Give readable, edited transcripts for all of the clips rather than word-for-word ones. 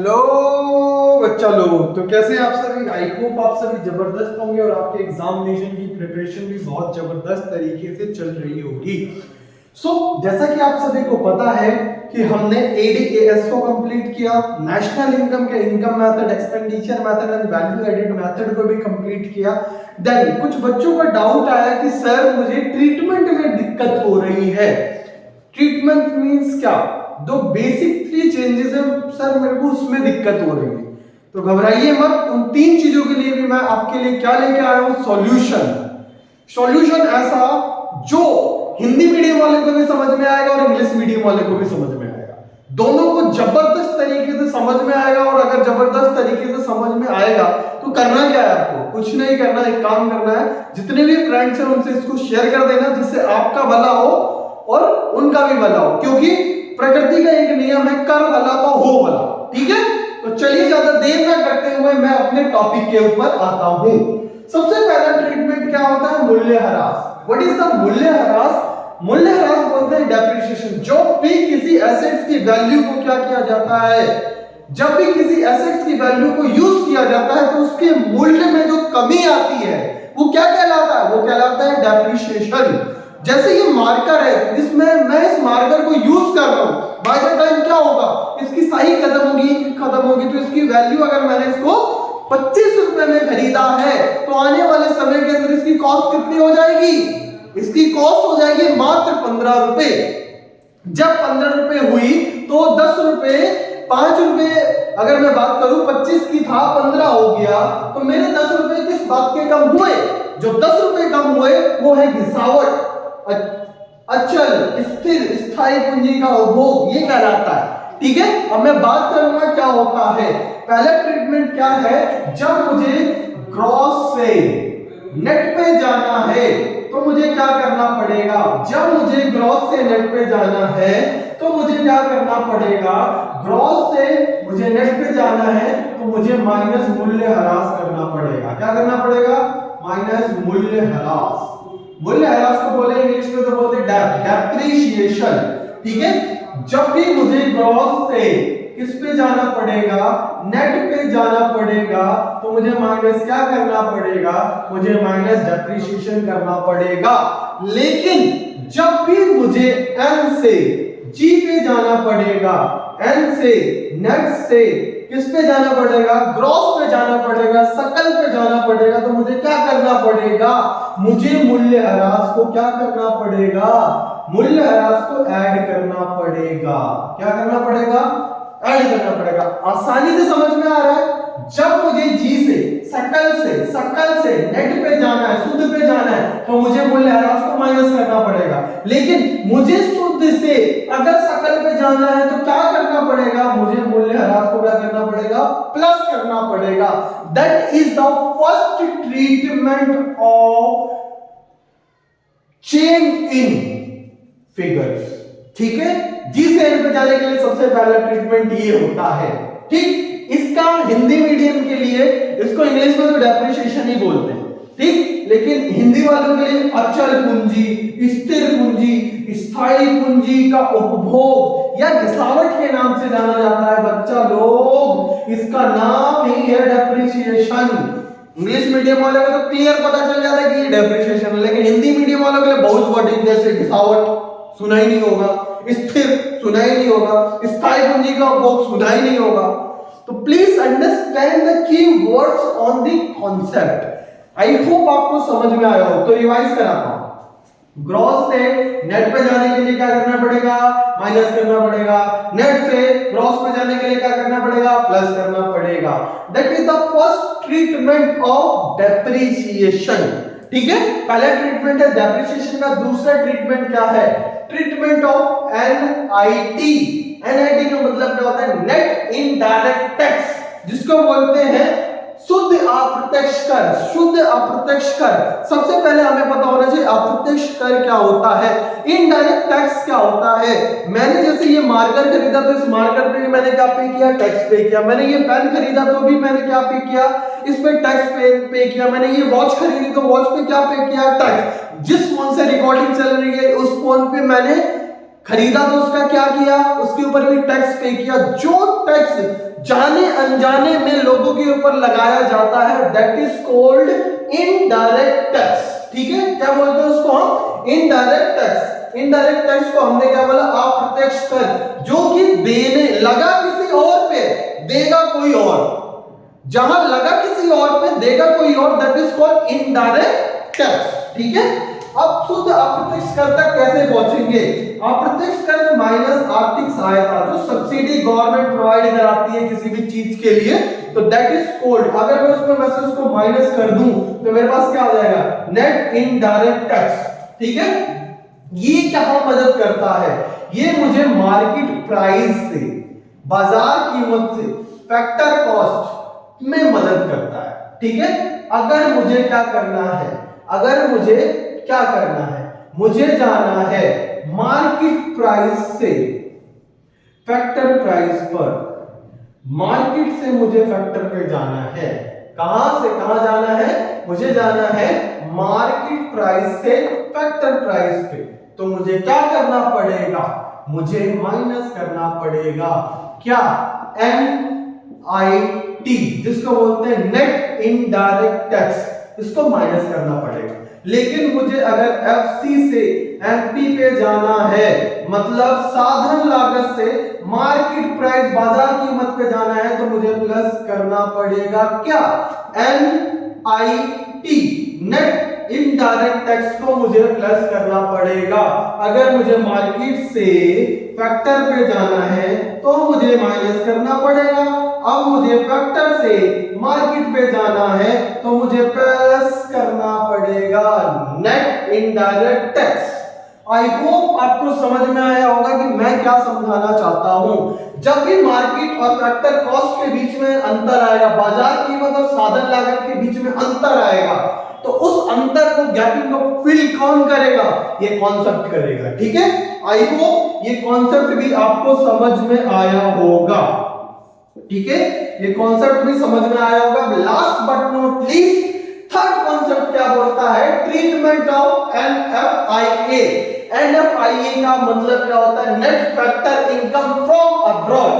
Hello बच्चा लोग, तो कैसे आप सभी? आई होप आप सभी जबरदस्त होंगे और आपके एग्जामिनेशन की प्रिपरेशन भी बहुत जबरदस्त तरीके से चल रही होगी। जैसा कि आप सभी को पता है कि हमने एडीएएस को कंप्लीट किया, नेशनल इनकम के income method, expenditure method and value added method को भी कंप्लीट किया। देन कुछ बच्चों का डाउट आया कि सर मुझे ट्रीटमेंट में दिक्कत हो रही है। ट्रीटमेंट मींस क्या? दो बेसिक 3 चेंजेस है सर, मेरे को उसमें दिक्कत हो रही है। तो घबराइए मत, उन 3 चीजों के लिए भी मैं आपके लिए क्या लेके आया हूं? सॉल्यूशन ऐसा जो हिंदी मीडियम वाले को भी समझ में आएगा और इंग्लिश मीडियम वाले को भी समझ में आएगा। दोनों को जबरदस्त तरीके से समझ में आएगा। और अगर जबरदस्त तरीके से समझ में आएगा तो करना क्या है आपको? कुछ नहीं करना, एक काम करना है, जितने भी फ्रेंड्स हैं उनसे इसको शेयर कर देना, जिससे आपका भला हो और उनका भी भला हो। क्योंकि प्रकृति का एक नियम है, कर भला तो हो भला। ठीक है, तो चलिए ज्यादा देर ना करते हुए मैं अपने टॉपिक के ऊपर आता हूं। सबसे पहला ट्रीटमेंट क्या होता है? मूल्यह्रास। व्हाट इज द मूल्यह्रास? मूल्यह्रास बोलते हैं डेप्रिसिएशन। जब भी किसी एसेट्स की वैल्यू को क्या किया जाता है, जब भी किसी एसेट्स की वैल्यू को यूज किया जाता है तो उसके मूल्य में जो कमी आती है वो क्या कहलाता है? वो कहलाता है डेप्रिसिएशन। जैसे ये मार्कर है, जिसमें मैं इस मार्कर को यूज कर रहा हूं, बाय द टाइम क्या होगा? इसकी स्याही खत्म होगी, तो इसकी वैल्यू अगर मैंने इसको 25 रुपए में खरीदा है तो आने वाले समय के अंदर इसकी कॉस्ट कितनी हो जाएगी? इसकी कॉस्ट हो जाएगी मात्र 15 रुपए। जब 15 रुपए हुई तो 10 रुपए, 5 रुपए अगर मैं बात करूं 25 की था, 15 हो गया, तो मेरे 10 रुपए किस बात के कम हुए? जो 10 रुपए कम हुए वो है घिसावट, अचल, स्थिर, स्थायी पूंजी का उपभोग, ये कहलाता है। ठीक है, अब मैं बात करूंगा क्या होता है। पहला ट्रीटमेंट क्या है? जब मुझे ग्रॉस से नेट पे जाना है तो मुझे क्या करना पड़ेगा? जब मुझे ग्रॉस से नेट पे जाना है तो मुझे क्या करना पड़ेगा? ग्रॉस से मुझे नेट पे जाना है तो मुझे माइनस मूल्यह्रास करना पड़ेगा। क्या करना पड़ेगा? माइनस मूल्यह्रास। मूल्यह्रास को बोले इंग्लिश में तो बोलते डेप्रिसिएशन। ठीक है, जब भी मुझे ग्रॉस से किस पे जाना पड़ेगा? नेट पे जाना पड़ेगा, तो मुझे माइनस क्या करना पड़ेगा? मुझे माइनस डेप्रिसिएशन करना पड़ेगा। लेकिन जब भी मुझे एन से जी पे जाना पड़ेगा, एन से नेट से किस पे जाना पड़ेगा? ग्रॉस पे जाना पड़ेगा, सकल पे जाना पड़ेगा, तो मुझे क्या करना पड़ेगा? मुझे मूल्यह्रास को क्या करना पड़ेगा? मूल्यह्रास को ऐड करना पड़ेगा। क्या करना पड़ेगा? ऐड करना पड़ेगा। आसानी से समझ में आ रहा है? जब मुझे जी से सकल से नेट पे जाना है, शुद्ध पे जाना है, तो मुझे मूल्यह्रास को माइनस करना पड़ेगा। लेकिन मुझे शुद्ध से अगर सकल पे जाना है तो क्या करना पड़ेगा? मुझे मूल्यह्रास को क्या करना पड़ेगा? प्लस करना पड़ेगा। That is the first treatment of change in figures. ठीक है, जी से एन पे जाने के लिए सबसे पहला ट्रीटमेंट ये होता है। ठीक, इसका हिंदी मीडियम के लिए, इसको इंग्लिश में तो डेप्रिसिएशन ही बोलते हैं। ठीक, लेकिन हिंदी वालों के लिए अचल पूंजी, स्थिर पूंजी, स्थायी पूंजी का उपभोग या घिसावट के नाम से जाना जाता है। बच्चा लोग, इसका नाम ही है डेप्रिसिएशन। इंग्लिश मीडियम वाले को तो क्लियर पता चल जाता है कि ये डेप्रिसिएशन है, लेकिन हिंदी मीडियम वालों के लिए बहुत वर्डिंग, जैसे घिसावट सुना ही नहीं होगा, स्थिर सुना ही नहीं होगा, स्थायी पूंजी का उपभोग सुना ही नहीं होगा। तो please understand the key words on the concept. I hope आपको समझ में आया हो, तो रिवाइज कराता हूं। ग्रॉस से नेट पे जाने के लिए क्या करना पड़ेगा? माइनस करना पड़ेगा। नेट से ग्रॉस पे जाने के लिए क्या करना पड़ेगा? प्लस करना पड़ेगा। That is the first treatment of depreciation. ठीक है, पहला ट्रीटमेंट है डेप्रिसिएशन का। दूसरा ट्रीटमेंट क्या है? Treatment of NIT. एनआईटी का मतलब क्या होता है? नेट इनडायरेक्ट टैक्स, जिसको बोलते हैं शुद्ध अप्रत्यक्ष कर। शुद्ध अप्रत्यक्ष कर, सबसे पहले हमें पता होना चाहिए अप्रत्यक्ष कर क्या होता है, इनडायरेक्ट टैक्स क्या होता है। मैंने जैसे ये मार्कर खरीदा तो इस मार्कर पे भी मैंने क्या पे किया? टैक्स पे किया। मैंने ये पेन खरीदा तो भी मैंने क्या पे किया? इस पे टैक्स पे किया। मैंने ये वॉच खरीदी तो वॉच पे क्या पे किया? टैक्स। जिस फोन से रिकॉर्डिंग चल रही है उस फोन पे मैंने खरीदा तो उसका क्या किया, उसके ऊपर भी टैक्स पे किया। जो टैक्स जाने अनजाने में लोगों के ऊपर लगाया जाता है that is called indirect tax. ठीक है, क्या बोलते हैं उसको हम, इनडायरेक्ट टैक्स। इनडायरेक्ट टैक्स को हमने क्या बोला, अप्रत्यक्ष कर, जो कि देने लगा किसी और पे, देगा कोई और, जहां लगा किसी और पे देगा कोई और, that is called indirect tax. ठीक है, अब शुद्ध अप्रत्यक्ष कर तक कैसे पहुंचेंगे, अप्रत्यक्ष कर माइनस आर्थिक सहायता, जो सब्सिडी गवर्नमेंट प्रोवाइड कराती है किसी भी चीज के लिए, तो दैट इज कॉल्ड, अगर मैं उसमें मैं से उसको माइनस कर दूं तो मेरे पास क्या आ जाएगा, नेट इनडायरेक्ट टैक्स। ठीक है, ये कहां मदद करता है, ये मुझे मार्केट प्राइस से, बाजार कीमत से, फैक्टर कॉस्ट में मदद करता है। ठीक है, अगर मुझे क्या करना है, अगर मुझे क्या करना है, मुझे जाना है मार्केट प्राइस से फैक्टर प्राइस पर, मार्केट से मुझे फैक्टर पे जाना है, कहां से कहां जाना है, मुझे जाना है मार्केट प्राइस से फैक्टर प्राइस पे, तो मुझे क्या करना पड़ेगा, मुझे माइनस करना पड़ेगा क्या, NIT, जिसको बोलते हैं नेट इनडायरेक्ट टैक्स, इसको माइनस करना पड़ेगा। लेकिन मुझे अगर FC से MP पे जाना है, मतलब साधन लागत से मार्केट प्राइस बाजार कीमत पे जाना है, तो मुझे प्लस करना पड़ेगा क्या, NIT, नेट इनडायरेक्ट टैक्स को मुझे प्लस करना पड़ेगा। अगर मुझे मार्केट से फैक्टर पे जाना है तो मुझे माइनस करना पड़ेगा, अब मुझे फैक्टर से मार्केट पे जाना है तो मुझे प्लस करना पड़ेगा net indirect tax. I hope आपको समझ में आया होगा कि मैं क्या समझाना चाहता हूं। जब भी मार्केट और फैक्टर कॉस्ट के बीच में अंतर आएगा, बाजार कीमत और साधन लागत के बीच में अंतर आएगा, तो उस अंतर को, गैपिंग को फिल कौन करेगा, ये कॉन्सेप्ट करेगा। ठीक है, आई होप ये कॉन्सेप्ट भी आपको समझ में आया होगा। ठीक है, ये कॉन्सेप्ट भी समझ में आया होगा। Last but not least, third concept क्या बोलता है, ट्रीटमेंट ऑफ NFIA। NFIA का मतलब क्या होता है, net factor income from abroad,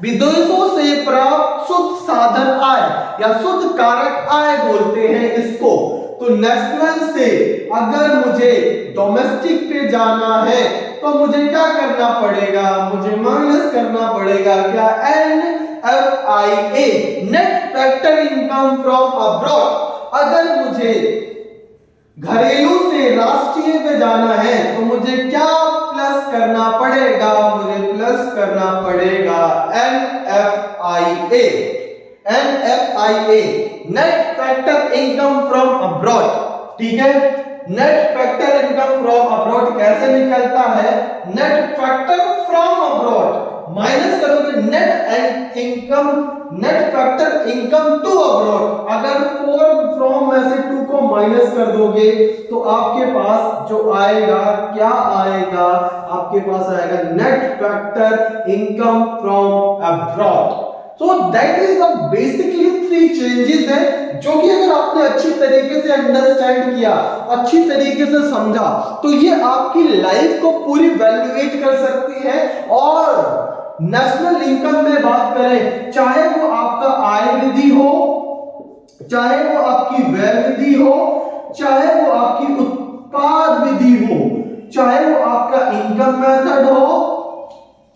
विदेशों से प्राप्त शुद्ध साधन आय या शुद्ध कारक आय बोलते हैं इसको। तो नेशनल से अगर मुझे डोमेस्टिक पे जाना है तो मुझे क्या करना पड़ेगा, मुझे माइनस करना पड़ेगा क्या, NFIA, net factor income from abroad. अगर मुझे घरेलू से राष्ट्रीय पे जाना है तो मुझे क्या प्लस करना पड़ेगा, मुझे प्लस करना पड़ेगा NFIA, NFIA, net factor income from abroad. ठीक है, net factor income from abroad कैसे निकलता है, net factor from abroad minus करोगे net income, net factor income to abroad. अगर फ्रॉम में से 2 को माइनस कर दोगे तो आपके पास जो आएगा, क्या आएगा, आपके पास आएगा net factor income from abroad. So that is the basically 3 changes है, जो कि अगर आपने अच्छी तरीके से अंडरस्टैंड किया, अच्छी तरीके से समझा, तो ये आपकी लाइफ को पूरी वैल्यूएट कर सकती है। और नेशनल इनकम में बात करें, चाहे वो आपका आय विधि हो, चाहे वो आपकी व्यय विधि हो, चाहे वो आपकी उत्पाद विधि हो, चाहे वो आपका इनकम मेथड हो,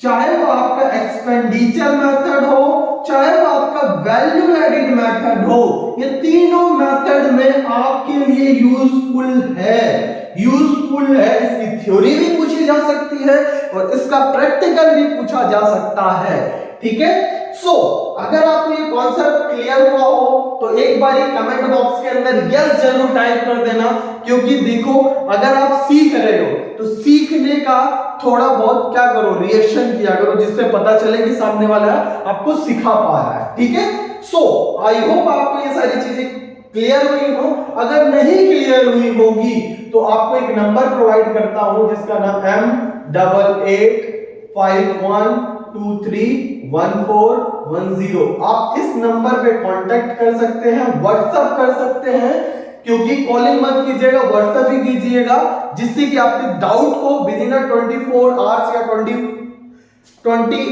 चाहे वो आपका एक्सपेंडिचर मेथड हो, चाहे वो आपका वैल्यू एडिड मेथड हो, ये तीनों मेथड में आपके लिए यूजफुल है, यूजफुल है। इसकी थ्योरी भी पूछी जा सकती है और इसका प्रैक्टिकल भी पूछा जा सकता है। ठीक है, सो अगर आपको ये कॉन्सेप्ट क्लियर हुआ हो तो एक बार कमेंट बॉक्स के अंदर यस जरूर टाइप कर देना, क्योंकि देखो अगर आप सीख रहे हो तो सीखने का थोड़ा बहुत क्या करो, रिएक्शन किया करो, जिससे पता चले कि सामने वाला आपको सिखा पा रहा है। ठीक है, सो आई होप आपको ये सारी चीजें क्लियर हुई हो। अगर नहीं क्लियर हुई होगी तो आपको एक नंबर प्रोवाइड करता हूं जिसका नाम M8851231410। आप इस नंबर पे कांटेक्ट कर सकते हैं, व्हाट्सएप कर सकते हैं, क्योंकि कॉलिंग मत कीजिएगा, व्हाट्सएप ही कीजिएगा। जिससे कि आपके डाउट को विद इन 24 आवर्स या 24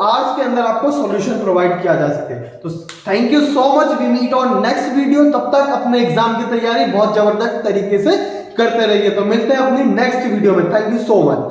आवर्स के अंदर आपको सॉल्यूशन प्रोवाइड किया जा सके। तो thank you so much, we meet on next video. तब तक अपने एग्जाम की तैयारी बहुत जबरदस्त तरीके से करते रहिए। तो मिलते हैं अपनी नेक्स्ट वीडियो में। Thank you so much.